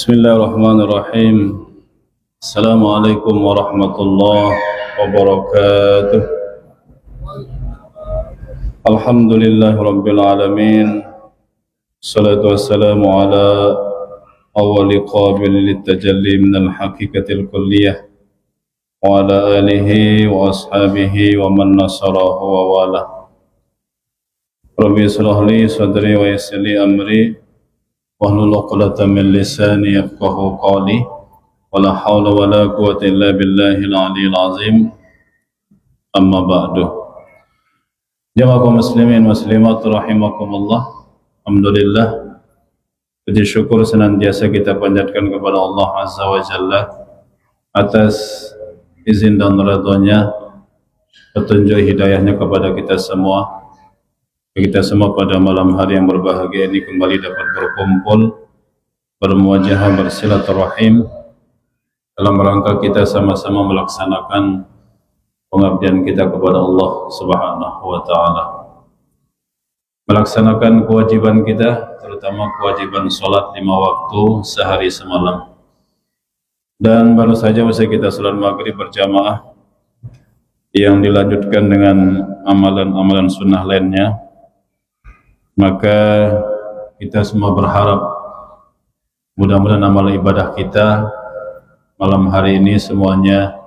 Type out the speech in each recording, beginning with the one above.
Bismillahirrahmanirrahim. Assalamualaikum warahmatullahi wabarakatuh. Alhamdulillahi rabbil alamin. Salatu wassalamu ala awwali qabil litajalli minal haqiqatil kulliyah wa ala alihi wa ashabihi wa man nasarahu wa wala. Rabbi israh li sadri wa yassir li amri wahlul 'uqdatam min lisani yafqahu qawli. Wala haula wala quwwata illa billahil aliyil azim. Amma ba'du. Jamaah kaum muslimin muslimat rahimakumullah. Alhamdulillah, puji syukur senantiasa kita panjatkan kepada Allah Azza wa Jalla atas izin dan ridhonya, petunjuk hidayahnya kepada kita semua. Kita semua pada malam hari yang berbahagia ini kembali dapat berkumpul, bermuajahah, bersilaturahim dalam rangka kita sama-sama melaksanakan pengabdian kita kepada Allah Subhanahu wa Ta'ala, melaksanakan kewajiban kita, terutama kewajiban sholat 5 waktu sehari semalam. Dan baru saja usai kita sholat maghrib berjamaah yang dilanjutkan dengan amalan-amalan sunnah lainnya, maka kita semua berharap mudah-mudahan amal ibadah kita malam hari ini semuanya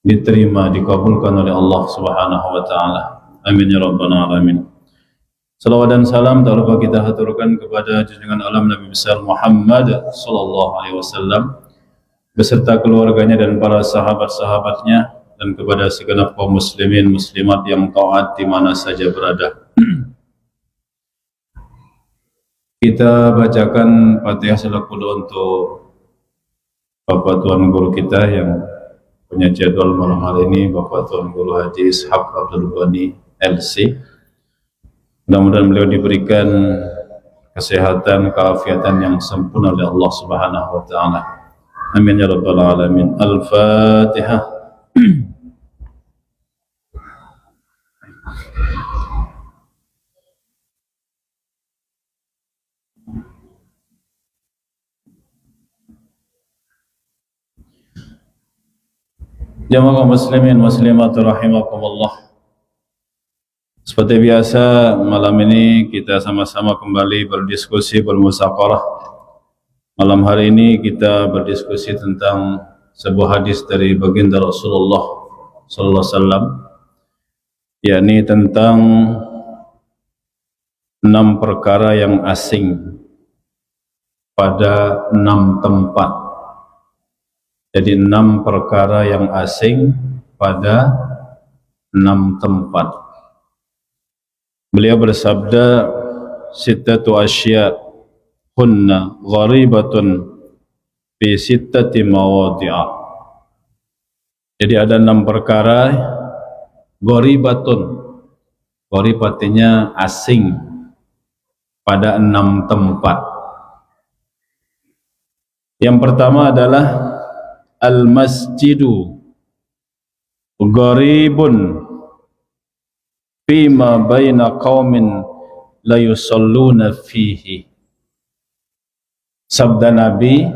diterima, dikabulkan oleh Allah Subhanahu wa Ta'ala. Amin ya rabbal alamin. Salawat dan salam tak lupa kita haturkan kepada junjungan alam Nabi besar Muhammad sallallahu alaihi wasallam beserta keluarganya dan para sahabat-sahabatnya, dan kepada segenap kaum muslimin muslimat yang taat di mana saja berada. Kita bacakan Fatihah selaku untuk Bapak Tuan Guru kita yang punya jadwal malam hari ini, Bapak Tuan Guru Haji Ishaq Abdul Ghani LC. Mudah-mudahan beliau diberikan kesehatan, keafiatan yang sempurna oleh Allah Subhanahu wa Ta'ala. Amin ya rabbal alamin. Al-Fatihah. Jamaah muslimin muslimat rahimakumullah. Seperti biasa malam ini kita sama-sama kembali berdiskusi, bermusyawarah. Malam hari ini kita berdiskusi tentang sebuah hadis dari baginda Rasulullah sallallahu alaihi wasallam, yakni tentang 6 perkara yang asing pada 6 tempat. Jadi 6 perkara yang asing pada 6 tempat. Beliau bersabda, sittatu asya hunna gharibatun fi sittati mawadi'a. Jadi ada 6 perkara gharibatun. Gharib artinya asing pada 6 tempat. Yang pertama adalah al-masjidu gharibun fima baina qaumin la yusalluna fihi. Sabda Nabi,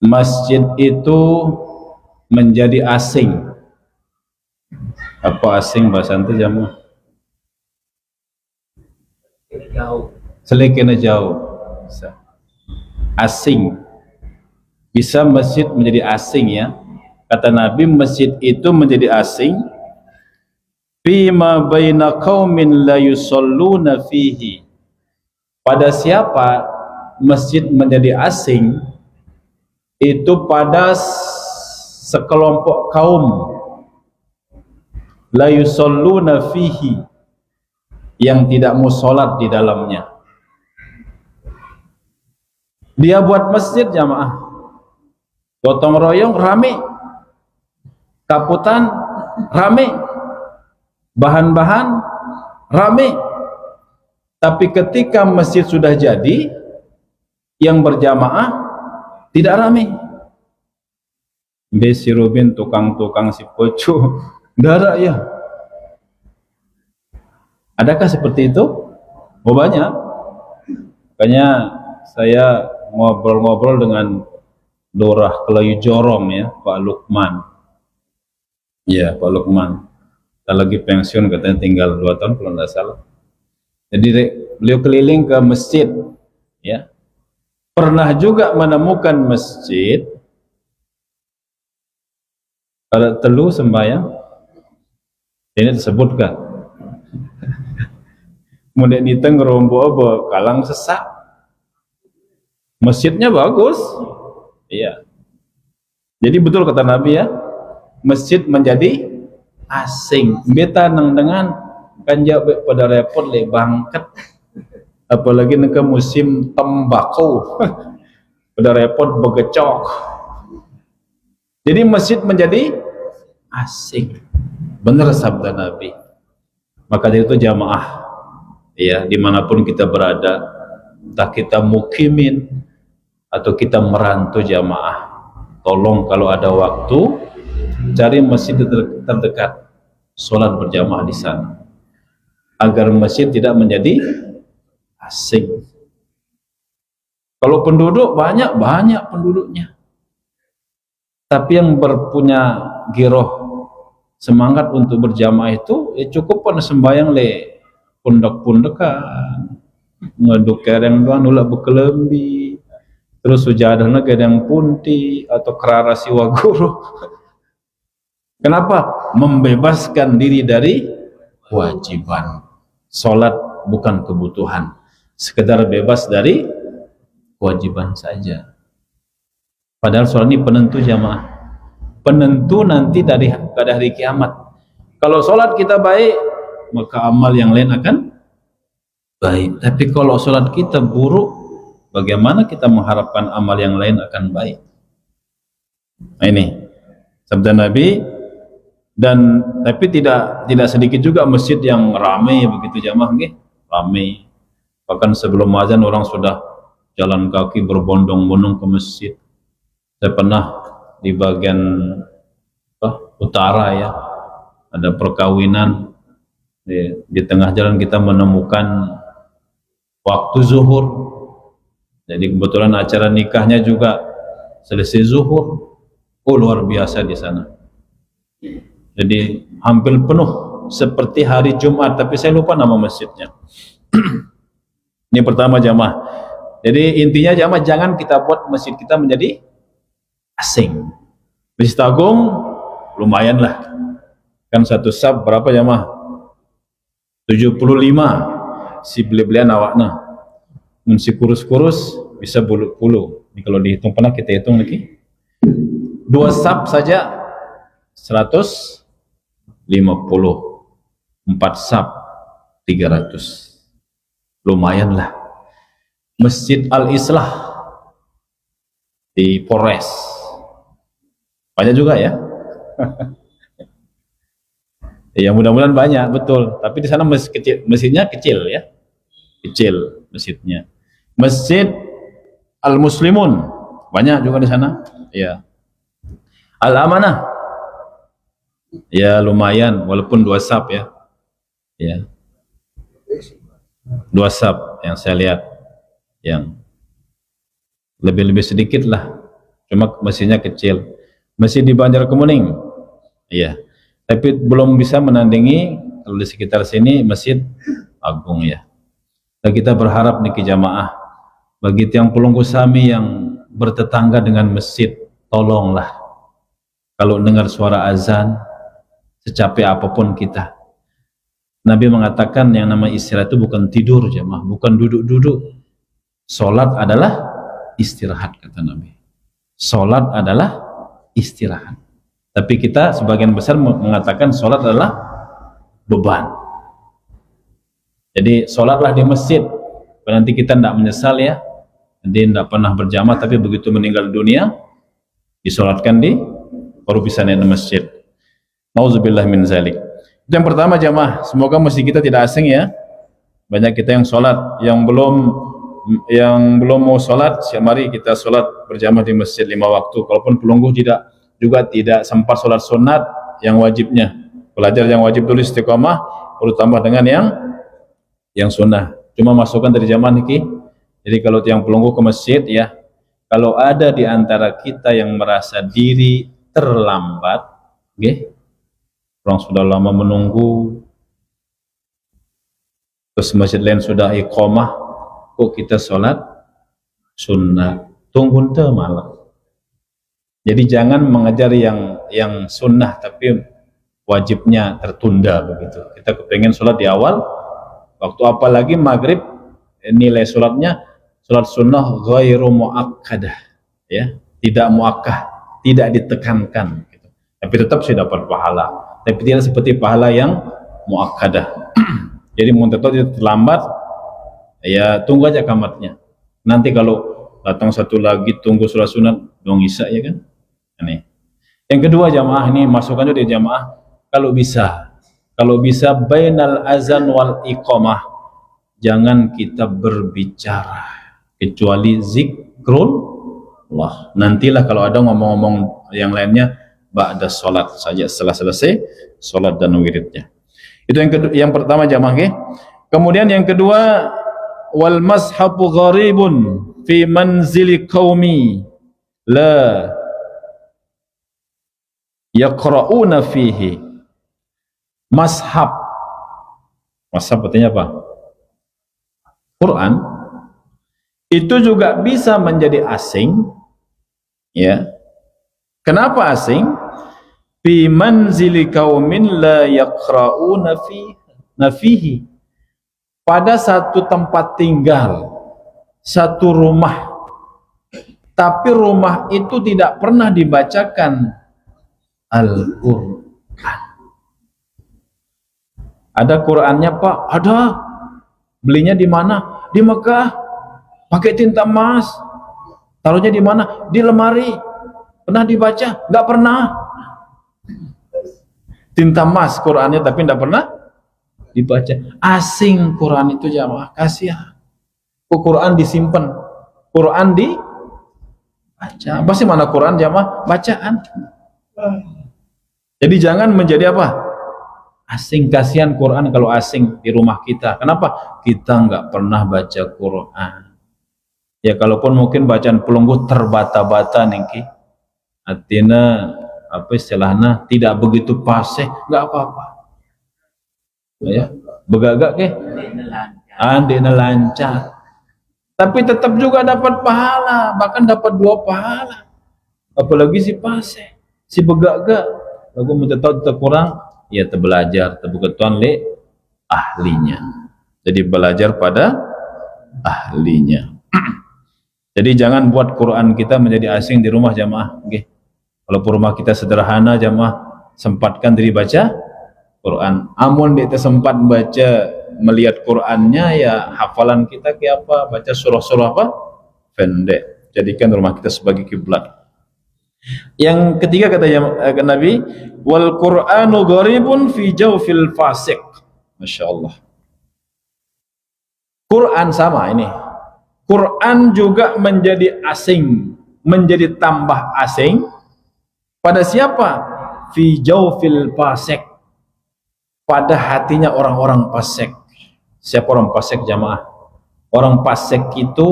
masjid itu menjadi asing. Apa asing bahasa ante jamu? Jauh. Selekena jauh. Asing. Bisa masjid menjadi asing, ya. Kata Nabi, masjid itu menjadi asing fima baina qaumin la yusalluna fihi. Pada siapa masjid menjadi asing? Itu pada sekelompok kaum la yusalluna fihi, yang tidak mau sholat di dalamnya. Dia buat masjid jamaah, gotong royong rame, kaputan rame, bahan-bahan rame, tapi ketika masjid sudah jadi, yang berjamaah tidak rame. Besi Rubin tukang-tukang si poco darah, ya. Adakah seperti itu? Oh banyak. Makanya saya ngobrol-ngobrol dengan Lurah Kelayu Jorom ya, Pak Lukman. Ya, Pak Lukman. Kita lagi pensiun katanya, tinggal 2 tahun kalau tidak salah. Jadi beliau keliling ke masjid, ya. Pernah juga menemukan masjid pada telu sembahyang. Ini disebutkan. Kemudian diteng ngerombo kalang sesak. Masjidnya bagus, iya. Jadi betul kata Nabi ya, masjid menjadi asing. Beta nang dengan kan jawab pada repot le bangket, apalagi ke musim tembakau, pada repot begecok. Jadi masjid menjadi asing. Benar sabda Nabi. Maka dari itu jamaah, ya, dimanapun kita berada, entah kita mukimin atau kita merantau jamaah, tolong kalau ada waktu cari masjid terdekat, sholat berjamaah di sana, agar masjid tidak menjadi asing. Kalau penduduk banyak penduduknya, tapi yang berpunya giroh semangat untuk berjamaah itu ya cukup pada sembahyang le pundak-pundakan ngaduk kereng doang nulak bekelembi, terus sujadahna gedang punti atau kerara siwa guru. Kenapa? Membebaskan diri dari kewajiban. Sholat bukan kebutuhan, sekedar bebas dari kewajiban saja. Padahal sholat ini penentu jamaah, penentu nanti pada hari kiamat. Kalau sholat kita baik, maka amal yang lain akan baik. Tapi kalau sholat kita buruk, bagaimana kita mengharapkan amal yang lain akan baik? Nah, ini sabda Nabi. Dan tapi tidak sedikit juga masjid yang ramai begitu jamaah, ramai. Bahkan sebelum azan orang sudah jalan kaki berbondong-bondong ke masjid. Saya pernah di bagian utara ya, ada perkawinan di tengah jalan kita menemukan waktu zuhur. Jadi kebetulan acara nikahnya juga selesai zuhur. Oh, luar biasa di sana. Jadi hampir penuh seperti hari Jumat, tapi saya lupa nama masjidnya. Ini pertama jamaah. Jadi intinya jamaah, jangan kita buat masjid kita menjadi asing. Masjid Agung lumayan lah, kan satu sab berapa jamaah? 75. Si beli-belian awakna, si kurus-kurus bisa bulu-bulu. Ini kalau dihitung, pernah kita hitung lagi, 2 sab saja 150, 4 sab 300, lumayan lah. Masjid Al-Islah di Polres banyak juga ya. Ya mudah-mudahan banyak, betul. Tapi di sana masjidnya kecil ya, kecil masjidnya. Masjid Al-Muslimun banyak juga di sana ya. Al-Amanah ya lumayan, walaupun 2 sab ya, 2 sab yang saya lihat, yang lebih sedikit lah, cuma masjidnya kecil. Masjid di Banjarkemuning, ya, tapi belum bisa menandingi kalau di sekitar sini Masjid Agung ya. Dan kita berharap nih jamaah, bagi tiang Pulau Kusami yang bertetangga dengan masjid, tolonglah kalau dengar suara azan, secapek apapun kita, Nabi mengatakan yang nama istirahat itu bukan tidur jamaah, bukan duduk-duduk. Sholat adalah istirahat, kata Nabi. Sholat adalah istirahat. Tapi kita sebagian besar mengatakan sholat adalah beban. Jadi sholatlah di masjid, nanti kita tidak menyesal ya. Nanti tidak pernah berjamaah, tapi begitu meninggal dunia disolatkan di, baru bisa naik masjid. Nauzubillah min zalik. Itu yang pertama jamaah. Semoga masjid kita tidak asing ya. Banyak kita yang sholat, yang belum mau sholat, mari kita sholat berjamaah di masjid 5 waktu. Kalaupun pelungguh juga tidak sempat sholat sunat yang wajibnya, belajar yang wajib dulu istiqomah, perlu tambah dengan yang sunnah. Cuma masukan dari jamaah niki, Jadi kalau tiang pelunggu ke masjid ya, kalau ada di antara kita yang merasa diri terlambat, okay, orang sudah lama menunggu, terus masjid lain sudah iqamah, kok kita sholat sunnah, tunggu ente malam. Jadi jangan mengejar yang sunnah tapi wajibnya tertunda begitu. Kita kepengen sholat di awal waktu, apalagi maghrib, nilai sholatnya sholat sunnah ghairu muakkadah, ya, tidak muakkah, tidak ditekankan gitu. Tapi tetap sih dapat pahala, tapi tidak seperti pahala yang muakkadah. Jadi mau tetap terlambat ya tunggu aja kamatnya, nanti kalau datang satu lagi tunggu sholat sunat dong isya, ya kan. Ini yang kedua jamaah, ini masukan juga di jamaah, kalau bisa bainal azan wal iqamah jangan kita berbicara kecuali zikrullah. Nantilah kalau ada ngomong-ngomong yang lainnya ba'da sholat saja, setelah selesai sholat dan wiridnya. Itu yang pertama jamaah, okay? Kemudian yang kedua, wal mashabu gharibun fi manzili qaumi la yaqra'una fihi. Mashab artinya apa? Quran itu juga bisa menjadi asing, ya. Kenapa asing? Fi manzili qaumin la yaqra'una fihi. Pada satu tempat tinggal, satu rumah, tapi rumah itu tidak pernah dibacakan Al-Quran. Ada Qurannya Pak? Ada. Belinya di mana? Di Mekah. Pakai tinta emas. Taruhnya di mana? Di lemari. Pernah dibaca? Nggak pernah. Tinta emas Qurannya, tapi nggak pernah dibaca. Asing Quran itu jamaah, kasihan. Quran disimpan, Quran dibaca. Pasti mana Quran jamaah? Bacaan. Jadi jangan menjadi apa? Asing. Kasihan Quran kalau asing di rumah kita. Kenapa? Kita nggak pernah baca Quran. Ya kalaupun mungkin bacaan pelunggu terbata-bata niki, artinya apa istilahnya tidak begitu fasih, nggak apa-apa. Ya, begagak ke? Andina lancar. Tapi tetap juga dapat pahala, bahkan dapat 2 pahala. Apalagi si fasih, si begagak. Lagu minta tahu kurang, ya terbelajar, terbuketuan le ahlinya. Jadi belajar pada ahlinya. Jadi jangan buat Quran kita menjadi asing di rumah jamaah. Okay. Kalau rumah kita sederhana jamaah, sempatkan diri baca Quran. Amun dia sempat baca melihat Qurannya, ya hafalan kita kayak apa? Baca surah-surah apa? Pendek. Jadikan rumah kita sebagai kiblat. Yang ketiga kata Nabi, wal Qur'anu gharibun fi jawfil fasik. Masya Allah. Quran sama ini. Quran juga menjadi asing, menjadi tambah asing pada siapa? Fi jawfil fasik. Pada hatinya orang-orang fasik. Siapa orang fasik jamaah? Orang fasik itu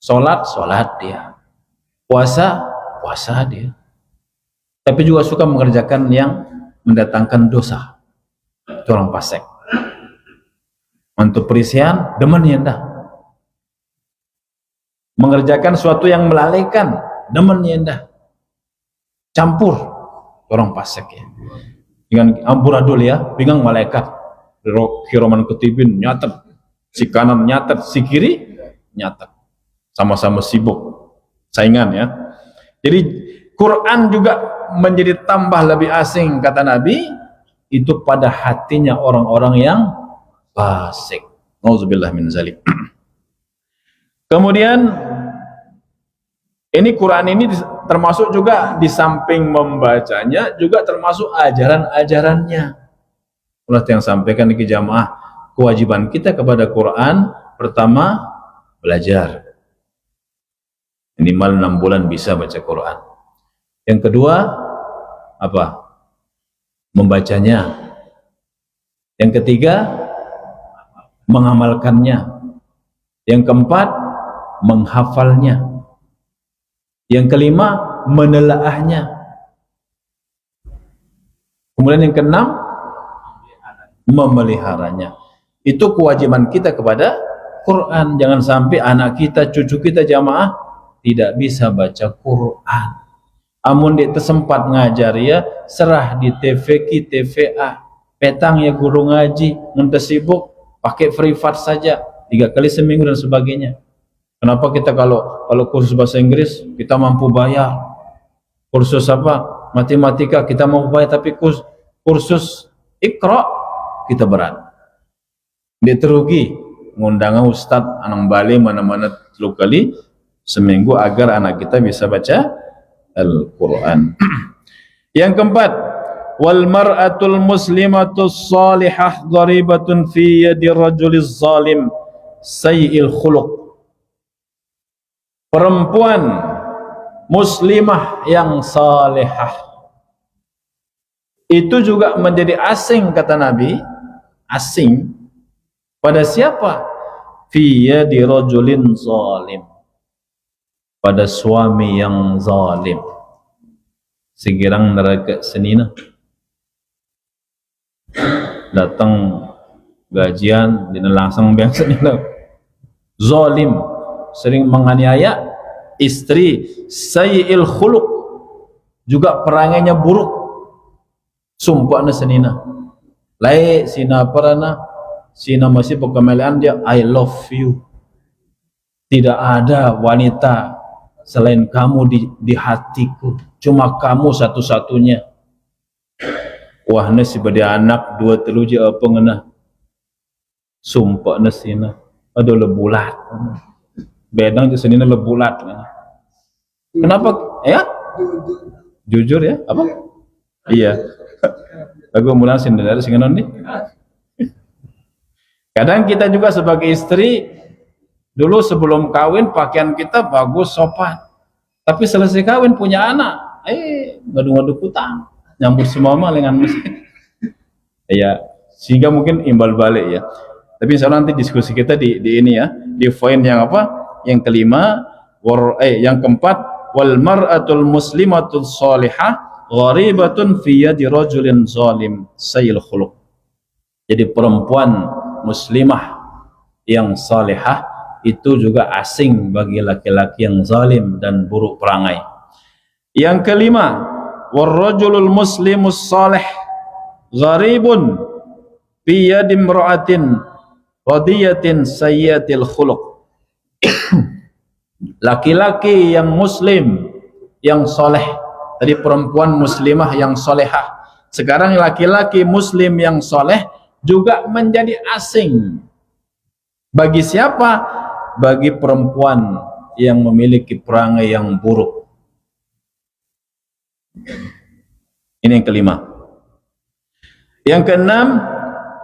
sholat dia, puasa dia, tapi juga suka mengerjakan yang mendatangkan dosa. Itu orang fasik. Untuk perisian demen ya dah, mengerjakan sesuatu yang melalaikan demen ya dah, campur. Orang fasik ya. Dengan amburadul ya, bingang malaikat kiraman ketibin nyatet, si kanan nyatet, si kiri nyatet, sama-sama sibuk saingan ya. Jadi Quran juga menjadi tambah lebih asing kata Nabi itu pada hatinya orang-orang yang fasik. Nauzubillah min zalik. Kemudian ini Quran ini termasuk juga di samping membacanya juga termasuk ajaran-ajarannya. Allah yang sampaikan di jamaah, kewajiban kita kepada Quran pertama belajar. Minimal 6 bulan bisa baca Quran. Yang kedua apa? Membacanya. Yang ketiga mengamalkannya. Yang keempat, menghafalnya. Yang kelima, menelaahnya. Kemudian yang keenam, memeliharanya. Itu kewajiban kita kepada Quran. Jangan sampai anak kita, cucu kita jamaah tidak bisa baca Quran. Amun dia tersempat ngajar ya, serah di TVQ, TVA. Petang ya guru ngaji, muntah sibuk, pakai privat saja, 3 kali seminggu dan sebagainya. Kenapa kita kalau kursus bahasa Inggris kita mampu bayar, kursus apa matematika kita mau bayar, tapi kursus Iqra kita berat. Dia terugi ngundang ustadz anang balik mana-mana 3 kali seminggu agar anak kita bisa baca Al-Quran. Yang keempat, wal mar'atul muslimatus salihah gharibatun fi yadi rajuliz zalim sayyi'il khuluq. Perempuan muslimah yang salihah itu juga menjadi asing, kata Nabi. Asing pada siapa? Fi yadi rajulin zalim, pada suami yang zalim. Segirang neraka senina datang gajian dina langsung biang senina zalim, sering menganiaya istri, sayyi'il khuluq, juga perangainya buruk, sumpahna senina lai sina parana sina masih pekemelian dia I love you, tidak ada wanita selain kamu di hatiku, cuma kamu satu-satunya. Wah nasi bade anak 2 3 je apa ngena sumpah nasina ada lebulat bedang je senina lebulat. Kenapa ya? Jujur ya? Apa? Iya. Aku mulang sendiri singenon nih. Kadang kita juga sebagai istri dulu sebelum kawin pakaian kita bagus sopan, tapi selesai kawin punya anak, ngadu-ngadu kutang, nyambut semua dengan mesin. Ya, sehingga mungkin imbal balik ya. Tapi insya Allah nanti diskusi kita di ini ya, di poin yang apa? Yang kelima, yang keempat, wal mar'atul muslimatul salihah gharibatun fi yadi rajulin zalim sayil khuluq. Jadi perempuan muslimah yang salihah itu juga asing bagi laki-laki yang zalim dan buruk perangai. Yang kelima, warrajulul muslimus salih gharibun bi yadi imra'atin radiyatin sayyiatil khuluq. Laki-laki yang muslim yang soleh, tadi perempuan muslimah yang solehah, sekarang laki-laki muslim yang soleh juga menjadi asing. Bagi siapa? Bagi perempuan yang memiliki perangai yang buruk. Ini yang kelima. Yang keenam,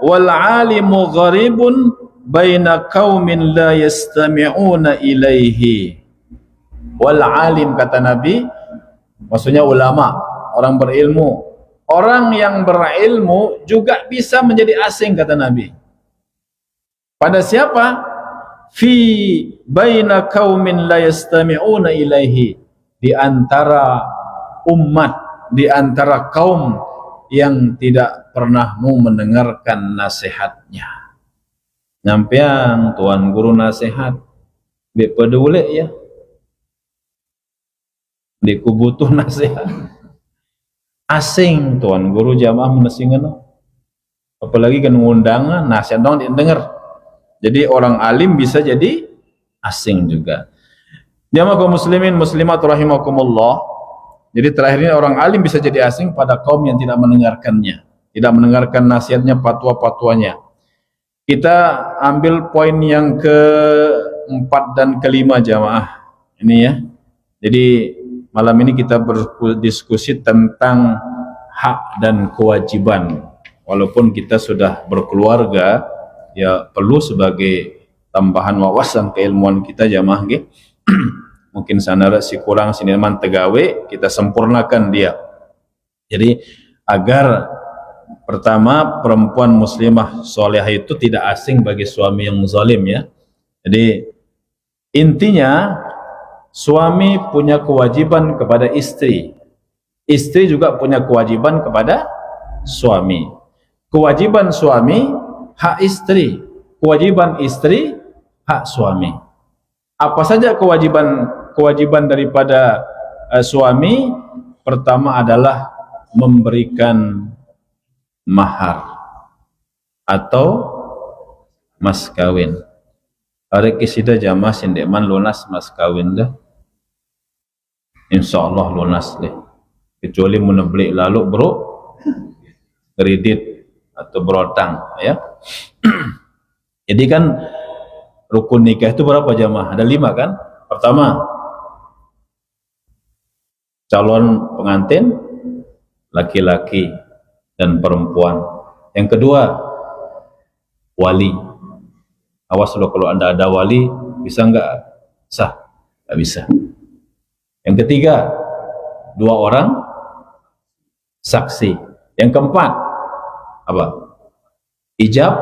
wal alimu gharibun baina qaumin la yastami'una ilaihi. Wal alim, kata Nabi, maksudnya ulama, orang berilmu. Orang yang berilmu juga bisa menjadi asing, kata Nabi. Pada siapa? Fi baina qaumin la yastami'una ilaihi, di antara umat, di antara kaum yang tidak pernah mau mendengarkan nasihatnya. Nyampean tuan guru nasihat be peduli ya, diku butuh nasihat, asing tuan guru jamaah menesingan, apalagi kan undangan nasihat dong didengar. Jadi orang alim bisa jadi asing juga. Jamaah kaum muslimin muslimat rahimakumullah. Jadi terakhir ini orang alim bisa jadi asing pada kaum yang tidak mendengarkannya, tidak mendengarkan nasihatnya, fatwa-fatwanya. Kita ambil poin yang keempat dan kelima jamaah ini ya. Jadi malam ini kita berdiskusi tentang hak dan kewajiban. Walaupun kita sudah berkeluarga, ya perlu sebagai tambahan wawasan keilmuan kita jamaah nggih. Mungkin sanara si kurang sini man tegawe, kita sempurnakan dia. Jadi agar pertama perempuan muslimah solehah itu tidak asing bagi suami yang zalim ya. Jadi intinya suami punya kewajiban kepada istri, istri juga punya kewajiban kepada suami. Kewajiban suami hak istri, kewajiban istri hak suami. Apa saja kewajiban daripada suami? Pertama adalah memberikan mahar atau mas kawin. Ada kisida jamaah sindeman lunas mas kawin dah. Insyaallah lunas deh. Kecuali meneblik lalu bro kredit atau berotang ya. Jadi kan rukun nikah itu berapa jamaah? Ada 5 kan? Pertama, calon pengantin laki-laki dan perempuan. Yang kedua, wali. Awas loh kalau Anda ada wali, bisa enggak sah? Enggak bisa. Yang ketiga, 2 orang saksi. Yang keempat, apa? Ijab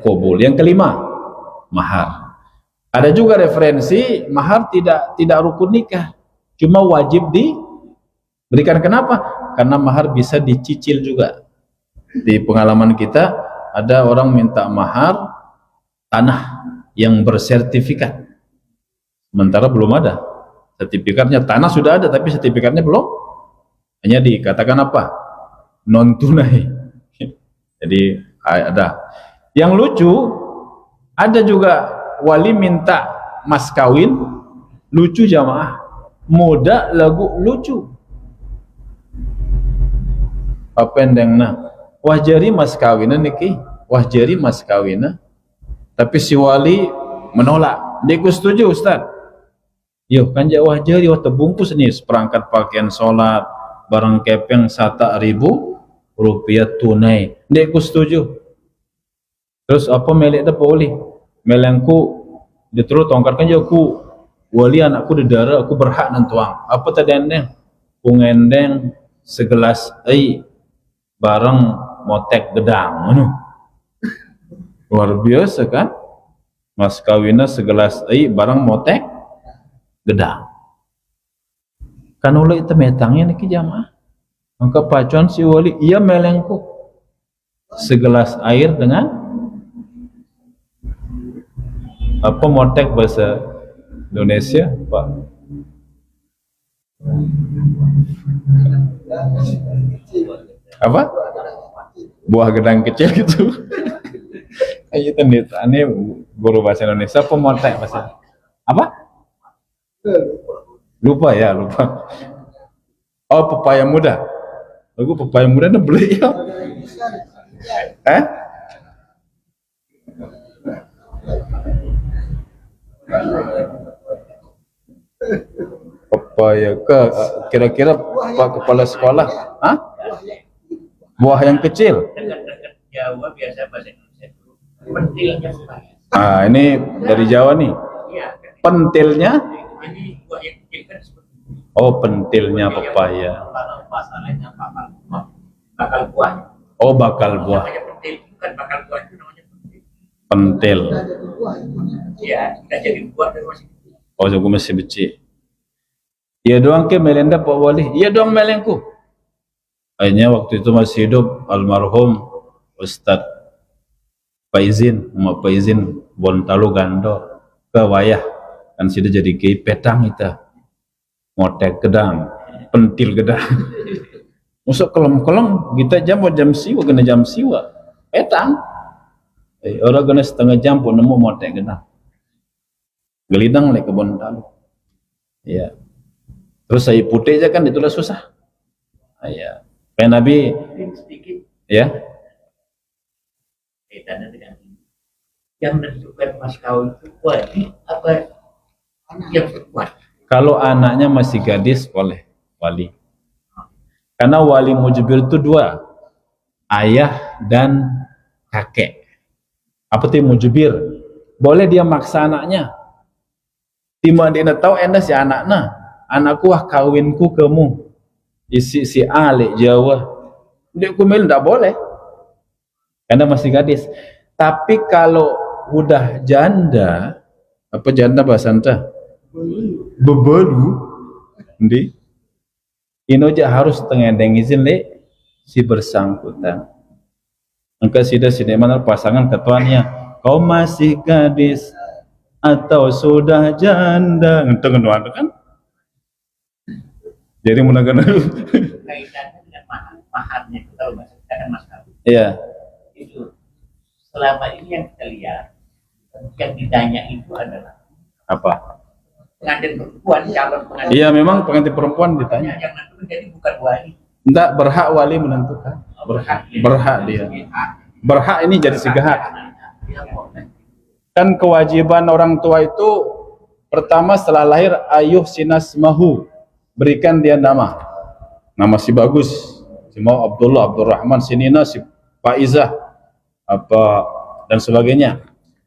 kabul. Yang kelima, mahar. Ada juga referensi mahar tidak rukun nikah, cuma wajib diberikan. Kenapa? Karena mahar bisa dicicil juga. Di pengalaman kita ada orang minta mahar tanah yang bersertifikat, sementara belum ada sertifikatnya. Tanah sudah ada tapi sertifikatnya belum, hanya dikatakan apa? Non tunai. Jadi ada. Yang lucu, ada juga wali minta mas kawin, lucu jamaah, muda lagu lucu. Apa endengna? Wajari mas kawina niki, wajari mas kawina. Tapi si wali menolak. Dia setuju Ustaz. Yo kan jauh wajari wah terbungkus nih seperangkat pakaian sholat, barang kepeng 1.000 rupiah tunai. Dia setuju. Terus apa melek dah boleh? Melengku dia terus tongkarkan je aku wali anakku di darah, aku berhak nantuang. Apa tadi endeng? Ku ngendeng segelas bareng motek gedang. Luar biasa kan? Mas kawinnya segelas bareng motek gedang. Kan ulah itu metangnya niki jamaah. Maka pacuan si wali, iya melengku segelas air dengan apa motek bahasa Indonesia, Pak? Apa? Buah gedang kecil gitu. Kayak itu nih, ini guru bahasa Indonesia pemotek bahasa apa? Lupa ya, lupa. Oh, pepaya muda. Aku pepaya muda nih beli ya. Pepaya ke kira-kira Pak Kepala Sekolah? Hah? Buah yang kecil. Jawa biasa bahasa Indonesia dulu. Pentilnya pepaya. Ini dari Jawa nih. Iya. Pentilnya? Jadi buah yang kecil kan seperti itu. Oh, pentilnya pepaya. Kalau masalahnya bakal buah. Oh, bakal buah. Namanya pentil, bukan bakal buah itu namanya pentil. Pentil. Ya, sudah jadi buah dan masih kecil. Oh, aku masih becik. Iya doang ke melenda Pak Wali. Iya doang melengku. Akhirnya waktu itu masih hidup almarhum Ustadz Faizin, Pak Faizin Bontalo Gando ke wayah kan sudah jadi kiai petang itu. Motek gedang, pentil gedang. Masuk kelem-kelem kita jam siwa kena jam siwa. Petang. Orang kena setengah jam pun nemu motek gedang. Gelidang lek ke Bontalo. Iya. Terus saya putih aja kan itulah susah. Iya. Kayak Nabi Sedikit ya. kaitannya dengan ini. Yang menentukan mas kawin itu wali apa yang berbuat? Kalau anaknya masih gadis boleh wali. Karena wali mujbir itu 2, ayah dan kakek. Apa itu mujbir? Boleh dia maksa anaknya. Tima dia tahu enda si anaknya, anakku wah kawinku kamu. Isi si alik Jawa. Dia kumil tidak boleh. Karena masih gadis. Tapi kalau udah janda, Apa janda bahasa anta? Bebalu. Ndi. Ino aja harus tengendeng izin le si bersangkutan. Engkau sida mana pasangan ketuanya, kau masih gadis atau sudah janda? Ngenteng kan? Jadi menekan Kaitannya dengan maharnya itu kalau bahasa kita kan mas kawin. Iya. Itu selama ini yang kita lihat yang ditanya itu adalah Apa? pengantin perempuan, calon pengantin. Iya, memang pengantin perempuan ditanya. Yang menentukan jadi bukan wali. Enggak, berhak wali menentukan. Berhak dia. Berhak ini jadi segahak. Kan kewajiban orang tua itu pertama setelah lahir ayuh sinasmahu, berikan dia nama si bagus, si mau Abdullah, Abdurrahman, si Nina, si Faizah, apa dan sebagainya.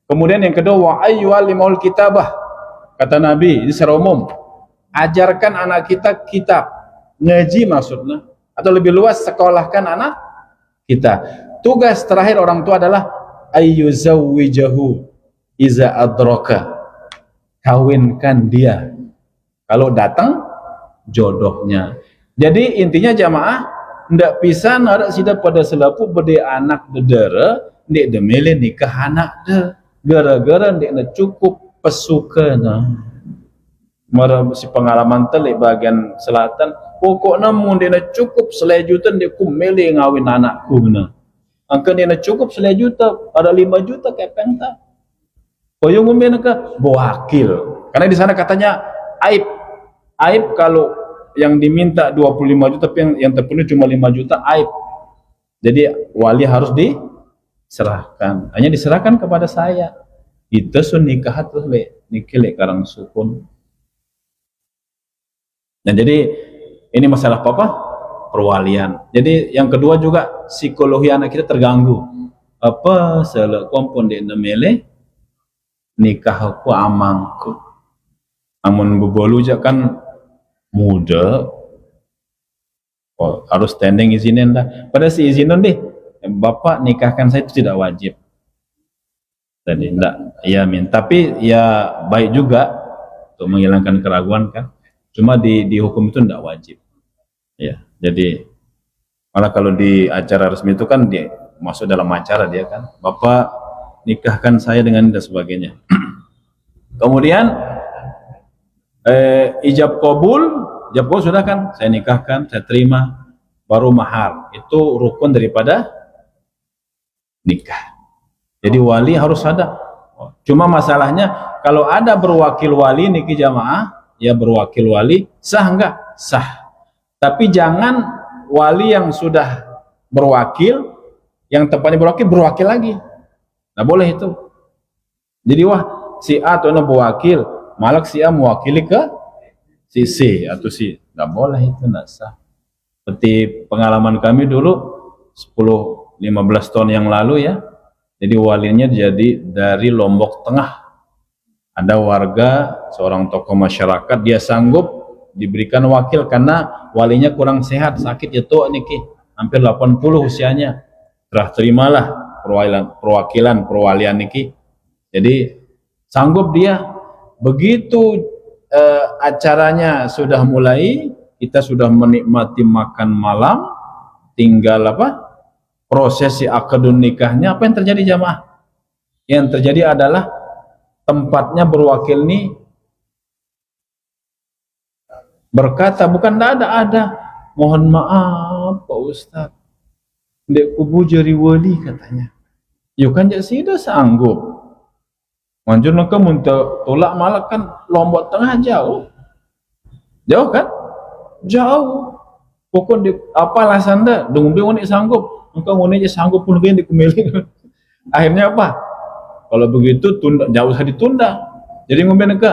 Kemudian yang kedua wa ayyuallimul kitabah, kata Nabi ini secara umum, ajarkan anak kita kitab, ngaji maksudnya, atau lebih luas sekolahkan anak kita. Tugas terakhir orang tua adalah ayyuzawwijahu iza adraka, kawinkan dia kalau datang jodohnya. Jadi intinya jamaah ndak bisa narak sida pada selapu bede anak dedera ndik demele nikah anak de gara-gara ndik na cukup pesukana. Mara si pengalaman tele bagian selatan pokoknya mun ndik na cukup selejutan ndik ku mele ngawin anakku bener. Angka ndik na cukup selejuta ada 5 juta kepeng ta. Koyo ngombe ka wakil. Karena di sana katanya aib kalau yang diminta 25 juta tapi yang terpenuhi cuma 5 juta aib. Jadi wali harus diserahkan. Hanya diserahkan kepada saya. Itu sun nikah tuh le nikile karang sukun. Dan jadi ini masalah apa? Perwalian. Jadi yang kedua juga psikologi anak kita terganggu. Apa salah kompon de nemele nikah aku amangku. Amun bebolu aja kan muda, harus standing izinin dah. Pada si izinin deh, bapak nikahkan saya itu tidak wajib. Jadi enggak, ya tapi ya baik juga untuk menghilangkan keraguan kan. Cuma di hukum itu enggak wajib. Ya, jadi malah kalau di acara resmi itu kan dia masuk dalam acara dia kan, bapak nikahkan saya dengan dan sebagainya. Kemudian ijab kabul sudah kan, saya nikahkan, saya terima, baru mahar. Itu rukun daripada nikah. Jadi wali harus ada. Cuma masalahnya kalau ada berwakil wali niki jamaah, ya berwakil wali sah enggak? Sah. Tapi jangan wali yang sudah berwakil, yang tempatnya berwakil lagi. Nah boleh itu. Jadi wah si A tuh berwakil, malak si A mewakili ke si C atau si, nggak boleh, itu nggak sah. Seperti pengalaman kami dulu 10-15 tahun yang lalu ya. Jadi walinya jadi dari Lombok Tengah. Ada warga, seorang tokoh masyarakat, dia sanggup diberikan wakil karena walinya kurang sehat, sakit ya tuh niki, hampir 80 usianya. Terimalah perwalian niki. Jadi sanggup dia. Begitu acaranya sudah mulai, kita sudah menikmati makan malam, tinggal prosesi akadun nikahnya. Apa yang terjadi jamaah? Yang terjadi adalah tempatnya berwakil nih berkata, bukan ada, mohon maaf Pak Ustadz, ndek kubu jari wali katanya. Yuk kan jak sida sanggup. Manjur naka muntah tolak malak kan Lombok Tengah jauh kan? Jauh. Pokok di apa alasan dah? Dengung bingung ni sanggup. Engkau ngone aja sanggup pun gini kumeli. Akhirnya apa? Kalau begitu tunda, jauh usah ditunda. Jadi ngombe neka,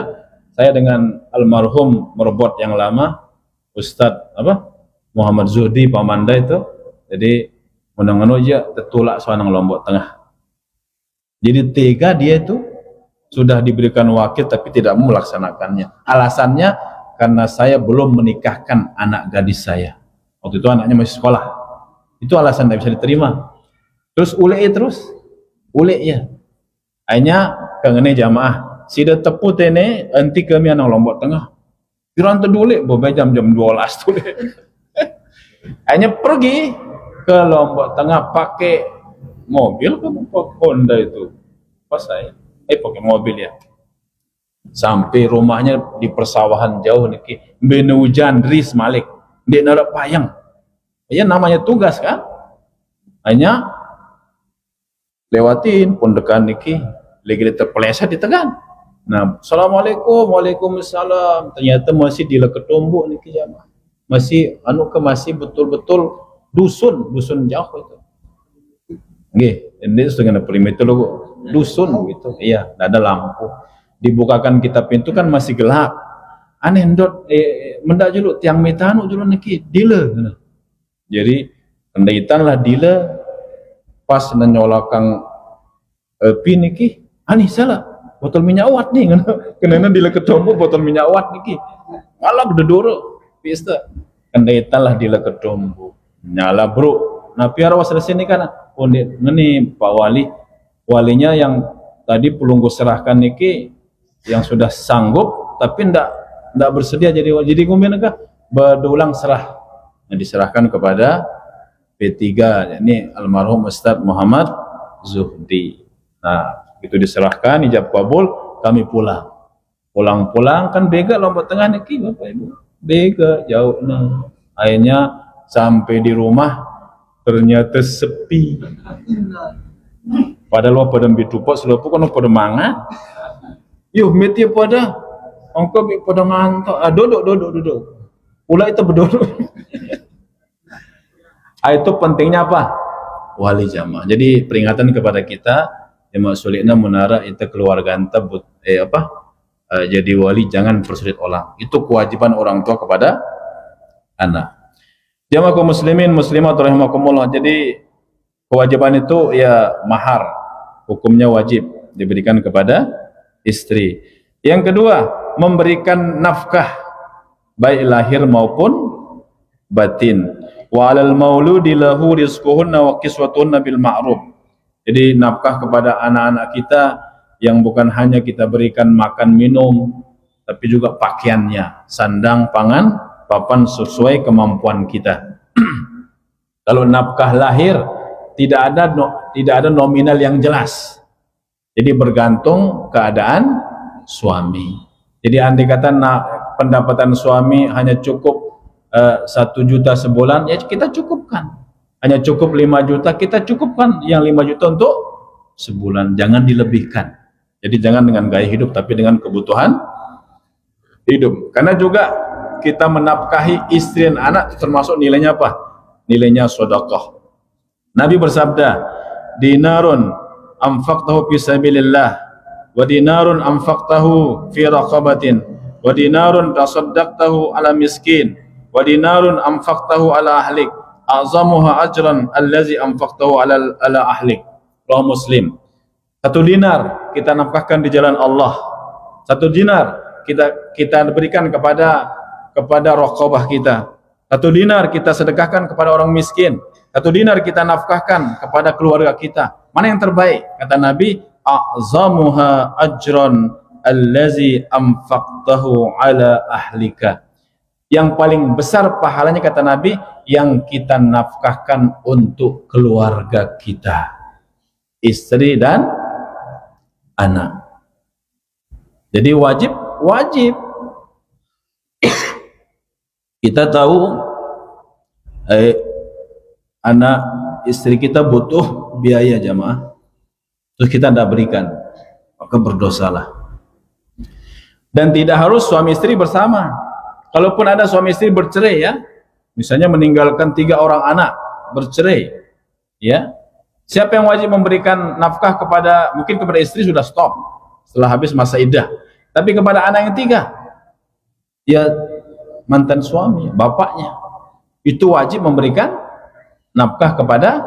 saya dengan almarhum merbot yang lama, Ustadz Muhammad Zuhdi Pamanda itu. Jadi menang aja tertolak soal Lombok Tengah. Jadi tega dia itu sudah diberikan wakil tapi tidak mau melaksanakannya. Alasannya karena saya belum menikahkan anak gadis saya. Waktu itu anaknya masih sekolah. Itu alasan tidak bisa diterima. Terus ule ya. Akhirnya kengene jamaah sida tepu tene anti kami anang Lombok Tengah. Piran terdulik bobe jam-jam 12 tu deh. Hanya pergi ke Lombok Tengah pakai mobil ke Honda itu. Pas saya pakai mobil ya. Sampai rumahnya di persawahan jauh niki. Bene hujan deris malik. Dia narak payang. Ya namanya tugas kan. Hanya lewatin pondekan niki. Lagi terpeleset di Tegan. Nah, assalamualaikum, waalaikumsalam. Ternyata masih di Leketombo niki jamaah. Masih masih betul-betul dusun jauh itu. Nggih, ini dengan perimeter dusun gitu. Iya, tidak ada lampu. Dibukakan kita pintu kan masih gelap. Aneh ndot mendak julu tiang metanu julu niki dile. Jadi kendaitan lah dile pas nyolakang api niki aneh salah botol minyak awat nih kenana dile ketombo botol minyak awat niki malah berdodoro pista kendaitan lah dile ketombo nyala bro. Nah biar awas selesai nih kan ngene Pak walinya yang tadi pelunggu serahkan niki yang sudah sanggup tapi ndak bersedia jadi kemudian berulang serah. Nah, diserahkan kepada P3 yakni almarhum Ustaz Muhammad Zuhdi. Nah itu diserahkan ijab kabul kami pulang kan bega Lombok Tengah niki Bapak Ibu bega jauh nah. Akhirnya sampai di rumah ternyata sepi. Padahal pada bitupo selalu kan pada mangan. Yuh meti pada angka pada ngantuk. Duduk. Pula itu berduduk. Itu pentingnya apa? Wali jamaah. Jadi peringatan kepada kita yang sulitnya menara itu keluarga anta jadi wali jangan persulit orang. Itu kewajiban orang tua kepada anak. Jamaah kaum muslimin muslimat rahimakumullah. Jadi kewajiban itu ya mahar. Hukumnya wajib diberikan kepada istri. Yang kedua, memberikan nafkah baik lahir maupun batin. Wa 'alal mauludi lahu rizquhunna wa kiswatuhunna bil ma'ruf. Jadi nafkah kepada anak-anak kita yang bukan hanya kita berikan makan minum tapi juga pakaiannya, sandang, pangan, papan sesuai kemampuan kita. Kalau nafkah lahir tidak ada nominal yang jelas. Jadi bergantung keadaan suami. Jadi andai kata pendapatan suami hanya cukup 1 juta sebulan, ya kita cukupkan. Hanya cukup 5 juta, kita cukupkan yang 5 juta untuk sebulan. Jangan dilebihkan. Jadi jangan dengan gaya hidup, tapi dengan kebutuhan hidup. Karena juga kita menafkahi istri dan anak termasuk nilainya apa? Nilainya sedekah. Nabi bersabda, dinarun anfaqtahu fi sabilillah wa dinarun anfaqtahu fi raqabatin wa dinarun tasaddaqtahu ala miskin wa dinarun anfaqtahu ala ahlik azamuha ajran allazi anfaqtahu ala ahlik. Rawi Muslim. 1 dinar kita nafkahkan di jalan Allah. 1 dinar kita berikan kepada raqabah kita. 1 dinar kita sedekahkan kepada orang miskin. 1 dinar kita nafkahkan kepada keluarga kita. Mana yang terbaik? Kata Nabi, a'zamuha ajran allazi anfaqtahu ala ahlika. Yang paling besar pahalanya kata Nabi yang kita nafkahkan untuk keluarga kita, istri dan anak. Jadi wajib kita tahu anak istri kita butuh biaya jamaah, terus kita tidak berikan, maka berdosalah. Dan tidak harus suami istri bersama. Kalaupun ada suami istri bercerai ya, misalnya meninggalkan 3 orang anak bercerai, ya, siapa yang wajib memberikan nafkah mungkin kepada istri sudah stop setelah habis masa iddah, tapi kepada anak yang 3, ya mantan suami, bapaknya, itu wajib memberikan nafkah kepada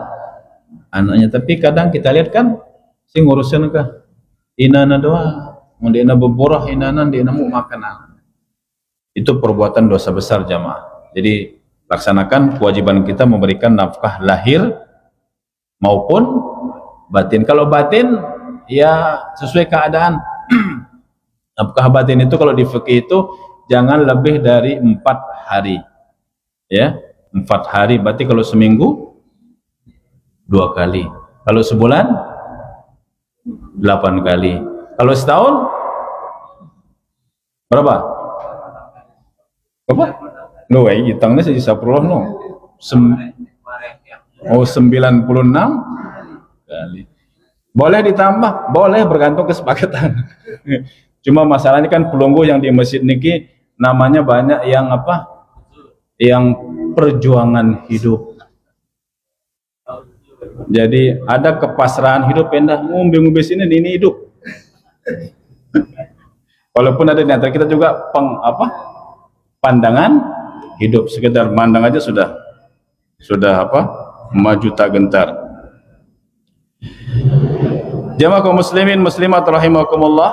anaknya. Tapi kadang kita lihat kan si ngurusin kah inana doa, mau dia beborah inana dia mau makanan. Itu perbuatan dosa besar jamaah. Jadi laksanakan kewajiban kita memberikan nafkah lahir maupun batin. Kalau batin ya sesuai keadaan. Nafkah batin itu kalau di fikih itu jangan lebih dari 4 hari. Ya, 4 hari berarti kalau seminggu 2 kali. Kalau sebulan 8 kali. Kalau setahun berapa? Berapa? No, hitangnya saja 10 no. 96 kali. Boleh ditambah, boleh bergantung kesepakatan. Cuma masalahnya kan pelunggu yang di masjid niki namanya banyak yang apa? Yang perjuangan hidup. Jadi ada kepasrahan hidup, pindah ngombe-ngombe sini ini hidup. Walaupun ada di antara kita juga pandangan hidup, sekedar mandang aja sudah apa? Maju tak gentar. Jamaah kaum muslimin muslimat rahimakumullah,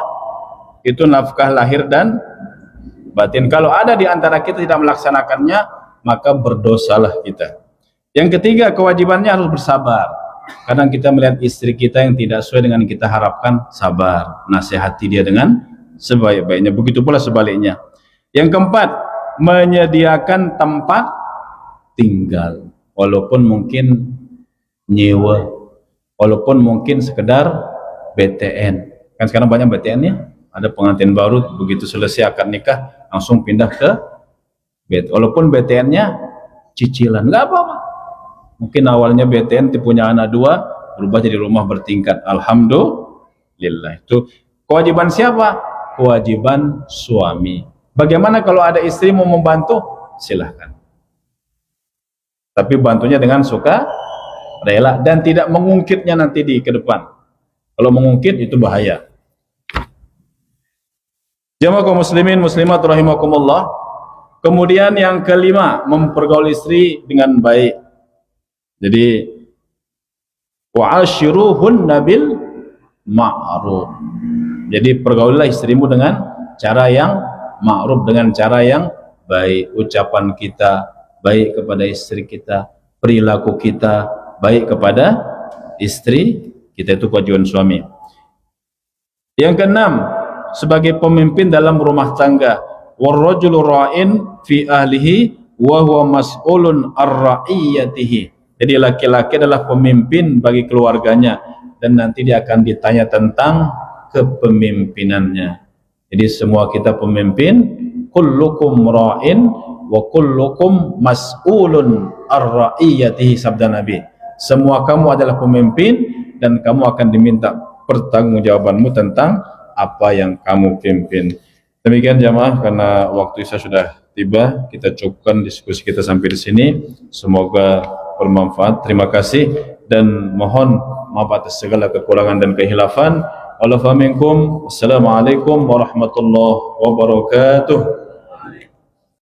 itu nafkah lahir dan batin. Kalau ada di antara kita tidak melaksanakannya, maka berdosalah kita. Yang ketiga, kewajibannya harus bersabar. Kadang kita melihat istri kita yang tidak sesuai dengan yang kita harapkan, sabar, nasihati dia dengan sebaik-baiknya. Begitu pula sebaliknya. Yang keempat, menyediakan tempat tinggal, walaupun mungkin nyewa, walaupun mungkin sekedar BTN. Kan sekarang banyak BTN ya, ada pengantin baru begitu selesai akad nikah langsung pindah ke BTN. Walaupun BTN-nya cicilan, nggak apa-apa. Mungkin awalnya BTN punya anak 2, berubah jadi rumah bertingkat. Alhamdulillah. Itu kewajiban siapa? Kewajiban suami. Bagaimana kalau ada istri mau membantu? Silahkan. Tapi bantunya dengan suka rela dan tidak mengungkitnya nanti di ke depan. Kalau mengungkit itu bahaya. Jamaah kaum muslimin muslimat rahimakumullah. Kemudian yang kelima, mempergaul istri dengan baik. Jadi wa'ashiruhunna bil ma'ruf. Jadi pergaulilah istrimu dengan cara yang ma'ruf, dengan cara yang baik. Ucapan kita baik kepada istri kita, perilaku kita baik kepada istri kita, itu kewajiban suami. Yang keenam, sebagai pemimpin dalam rumah tangga, warrajulu ra'in fi ahlihi wa huwa mas'ulun ar-ra'iyatihi. Jadi laki-laki adalah pemimpin bagi keluarganya dan nanti dia akan ditanya tentang kepemimpinannya. Jadi semua kita pemimpin, kullukum ra'in wa kullukum mas'ulun ar-ra'iyatihi, sabda Nabi. Semua kamu adalah pemimpin dan kamu akan diminta pertanggungjawabanmu tentang apa yang kamu pimpin. Demikian jamaah, karena waktu Isya sudah tiba, kita cukupkan diskusi kita sampai di sini. Semoga bermanfaat. Terima kasih dan mohon maaf atas segala kekurangan dan kehilafan. Assalamualaikum warahmatullahi wabarakatuh.